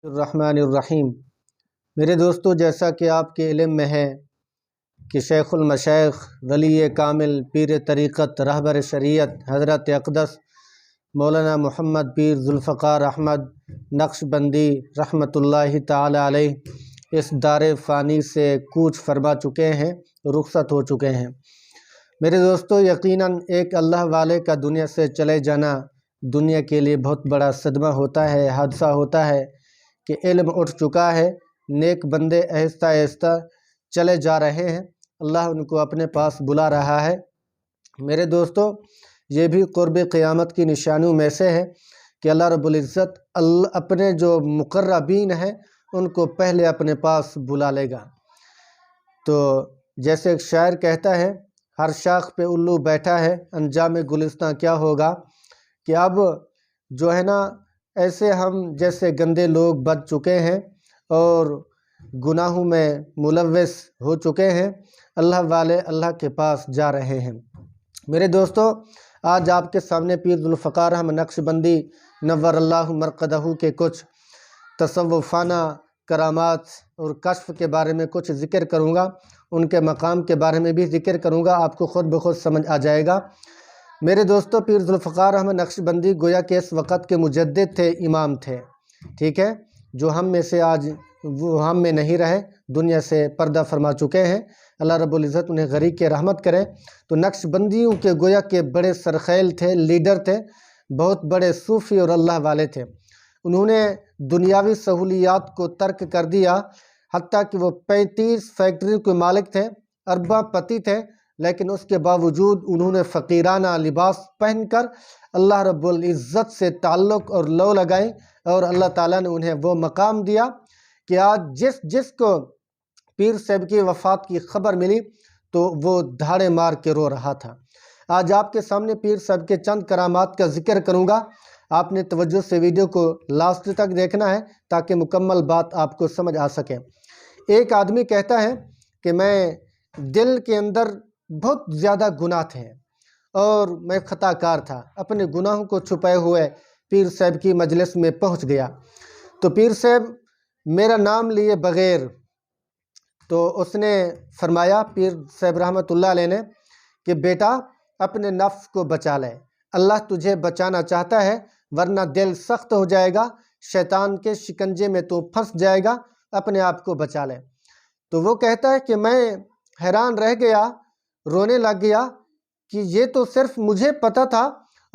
الرحمن الرحیم۔ میرے دوستو، جیسا کہ آپ کے علم میں ہے کہ شیخ المشائخ ولی کامل پیر طریقت رہبر شریعت حضرت اقدس مولانا محمد پیر ذوالفقار احمد نقشبندی رحمۃ اللہ تعالی علیہ اس دار فانی سے کوچ فرما چکے ہیں، رخصت ہو چکے ہیں۔ میرے دوستو، یقیناً ایک اللہ والے کا دنیا سے چلے جانا دنیا کے لیے بہت بڑا صدمہ ہوتا ہے، حادثہ ہوتا ہے کہ علم اٹھ چکا ہے، نیک بندے آہستہ آہستہ چلے جا رہے ہیں، اللہ ان کو اپنے پاس بلا رہا ہے۔ میرے دوستو، یہ بھی قرب قیامت کی نشانیوں میں سے ہے کہ اللہ رب العزت اپنے جو مقربین ہیں ان کو پہلے اپنے پاس بلا لے گا۔ تو جیسے ایک شاعر کہتا ہے، ہر شاخ پہ الو بیٹھا ہے، انجام گلستاں کیا ہوگا، کہ اب جو ہے نا ایسے ہم جیسے گندے لوگ بچ چکے ہیں اور گناہوں میں ملوث ہو چکے ہیں، اللہ والے اللہ کے پاس جا رہے ہیں۔ میرے دوستو، آج آپ کے سامنے پیر ذوالفقار احمد نقشبندی نور اللہ مرقدہ کے کچھ تصوفانہ کرامات اور کشف کے بارے میں کچھ ذکر کروں گا، ان کے مقام کے بارے میں بھی ذکر کروں گا، آپ کو خود بخود سمجھ آ جائے گا۔ میرے دوستو، پیر ذوالفقار احمد نقشبندی گویا کہ اس وقت کے مجدد تھے، امام تھے، ٹھیک ہے، جو ہم میں سے آج وہ ہم میں نہیں رہے، دنیا سے پردہ فرما چکے ہیں، اللہ رب العزت انہیں غریق کے رحمت کرے۔ تو نقشبندیوں کے گویا کہ بڑے سرخیل تھے، لیڈر تھے، بہت بڑے صوفی اور اللہ والے تھے۔ انہوں نے دنیاوی سہولیات کو ترک کر دیا، حتیٰ کہ وہ 35 فیکٹریوں کے مالک تھے، ارباں پتی تھے، لیکن اس کے باوجود انہوں نے فقیرانہ لباس پہن کر اللہ رب العزت سے تعلق اور لو لگائی، اور اللہ تعالیٰ نے انہیں وہ مقام دیا کہ آج جس کو پیر صاحب کی وفات کی خبر ملی تو وہ دھاڑے مار کے رو رہا تھا۔ آج آپ کے سامنے پیر صاحب کے چند کرامات کا ذکر کروں گا، آپ نے توجہ سے ویڈیو کو لاسٹ تک دیکھنا ہے تاکہ مکمل بات آپ کو سمجھ آ سکے۔ ایک آدمی کہتا ہے کہ میں دل کے اندر بہت زیادہ گناہ تھے اور میں خطا کار تھا، اپنے گناہوں کو چھپائے ہوئے پیر صاحب کی مجلس میں پہنچ گیا۔ تو پیر صاحب میرا نام لیے بغیر تو اس نے فرمایا، پیر صاحب رحمۃ اللہ علیہ نے، کہ بیٹا اپنے نفس کو بچا لے، اللہ تجھے بچانا چاہتا ہے، ورنہ دل سخت ہو جائے گا، شیطان کے شکنجے میں تو پھنس جائے گا، اپنے آپ کو بچا لے۔ تو وہ کہتا ہے کہ میں حیران رہ گیا، رونے لگ گیا کہ یہ تو صرف مجھے پتہ تھا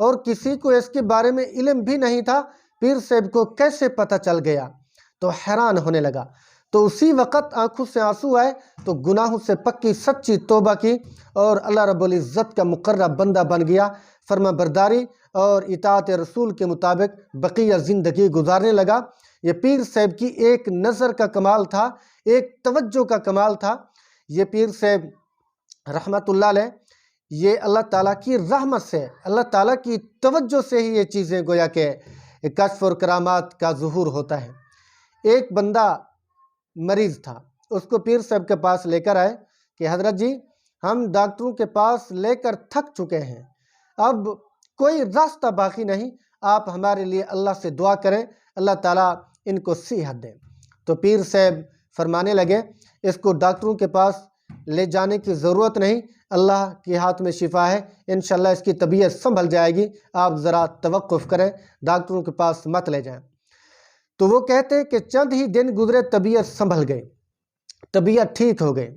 اور کسی کو اس کے بارے میں علم بھی نہیں تھا، پیر صاحب کو کیسے پتہ چل گیا؟ تو حیران ہونے لگا۔ تو اسی وقت آنکھوں سے آنسو آئے تو گناہوں سے پکی سچی توبہ کی اور اللہ رب العزت کا مقرب بندہ بن گیا، فرما برداری اور اطاعت رسول کے مطابق بقیہ زندگی گزارنے لگا۔ یہ پیر صاحب کی ایک نظر کا کمال تھا، ایک توجہ کا کمال تھا۔ یہ پیر صاحب رحمت اللہ علیہ، یہ اللہ تعالیٰ کی رحمت سے، اللہ تعالیٰ کی توجہ سے ہی یہ چیزیں گویا کہ کشف اور کرامات کا ظہور ہوتا ہے۔ ایک بندہ مریض تھا، اس کو پیر صاحب کے پاس لے کر آئے کہ حضرت جی، ہم ڈاکٹروں کے پاس لے کر تھک چکے ہیں، اب کوئی راستہ باقی نہیں، آپ ہمارے لیے اللہ سے دعا کریں، اللہ تعالیٰ ان کو صحت دے۔ تو پیر صاحب فرمانے لگے، اس کو ڈاکٹروں کے پاس لے جانے کی ضرورت نہیں، اللہ کے ہاتھ میں شفا ہے، انشاءاللہ اس کی طبیعت سنبھل جائے گی، آپ ذرا توقف کریں، ڈاکٹروں کے پاس مت لے جائیں۔ تو وہ کہتے ہیں کہ چند ہی دن گزرے، طبیعت سنبھل گئی، طبیعت ٹھیک ہو گئی۔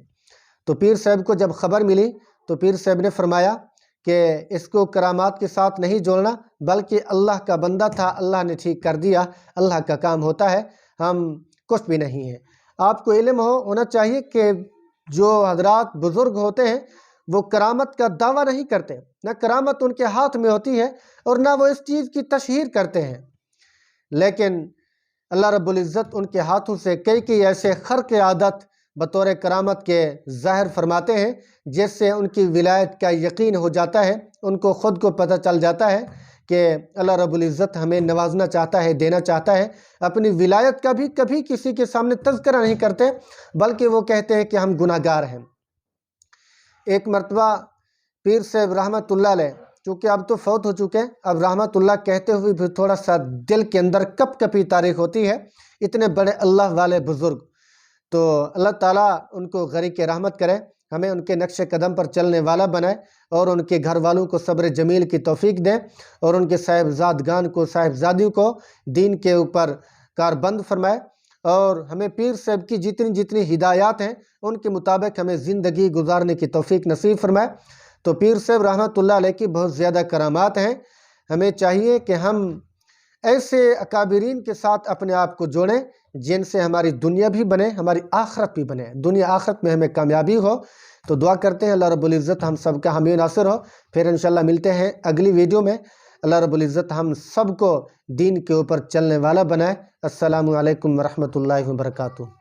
تو پیر صاحب کو جب خبر ملی تو پیر صاحب نے فرمایا کہ اس کو کرامات کے ساتھ نہیں جوڑنا، بلکہ اللہ کا بندہ تھا، اللہ نے ٹھیک کر دیا، اللہ کا کام ہوتا ہے، ہم کچھ بھی نہیں ہیں۔ آپ کو علم ہونا چاہیے کہ جو حضرات بزرگ ہوتے ہیں وہ کرامت کا دعویٰ نہیں کرتے، نہ کرامت ان کے ہاتھ میں ہوتی ہے اور نہ وہ اس چیز کی تشہیر کرتے ہیں، لیکن اللہ رب العزت ان کے ہاتھوں سے کئی ایسے خرق عادت بطور کرامت کے ظاہر فرماتے ہیں جس سے ان کی ولایت کا یقین ہو جاتا ہے، ان کو خود کو پتہ چل جاتا ہے کہ اللہ رب العزت ہمیں نوازنا چاہتا ہے، دینا چاہتا ہے۔ اپنی ولایت کا بھی کبھی کسی کے سامنے تذکرہ نہیں کرتے، بلکہ وہ کہتے ہیں کہ ہم گناہ گار ہیں۔ ایک مرتبہ پیر صاحب رحمت اللہ علیہ چونکہ اب تو فوت ہو چکے ہیں، اب رحمت اللہ کہتے ہوئے بھی تھوڑا سا دل کے اندر کپ کپی تاریخ ہوتی ہے، اتنے بڑے اللہ والے بزرگ، تو اللہ تعالیٰ ان کو غریق رحمت کرے، ہمیں ان کے نقش قدم پر چلنے والا بنائے، اور ان کے گھر والوں کو صبر جمیل کی توفیق دیں، اور ان کے صاحبزادگان کو، صاحبزادیوں کو دین کے اوپر کاربند فرمائے، اور ہمیں پیر صاحب کی جتنی ہدایات ہیں ان کے مطابق ہمیں زندگی گزارنے کی توفیق نصیب فرمائے۔ تو پیر صاحب رحمۃ اللہ علیہ کی بہت زیادہ کرامات ہیں، ہمیں چاہیے کہ ہم ایسے اکابرین کے ساتھ اپنے آپ کو جوڑیں جن سے ہماری دنیا بھی بنے، ہماری آخرت بھی بنے، دنیا آخرت میں ہمیں کامیابی ہو۔ تو دعا کرتے ہیں اللہ رب العزت ہم سب کا حامی ناصر ہو۔ پھر انشاءاللہ ملتے ہیں اگلی ویڈیو میں۔ اللہ رب العزت ہم سب کو دین کے اوپر چلنے والا بنائے۔ السلام علیکم ورحمۃ اللہ وبرکاتہ۔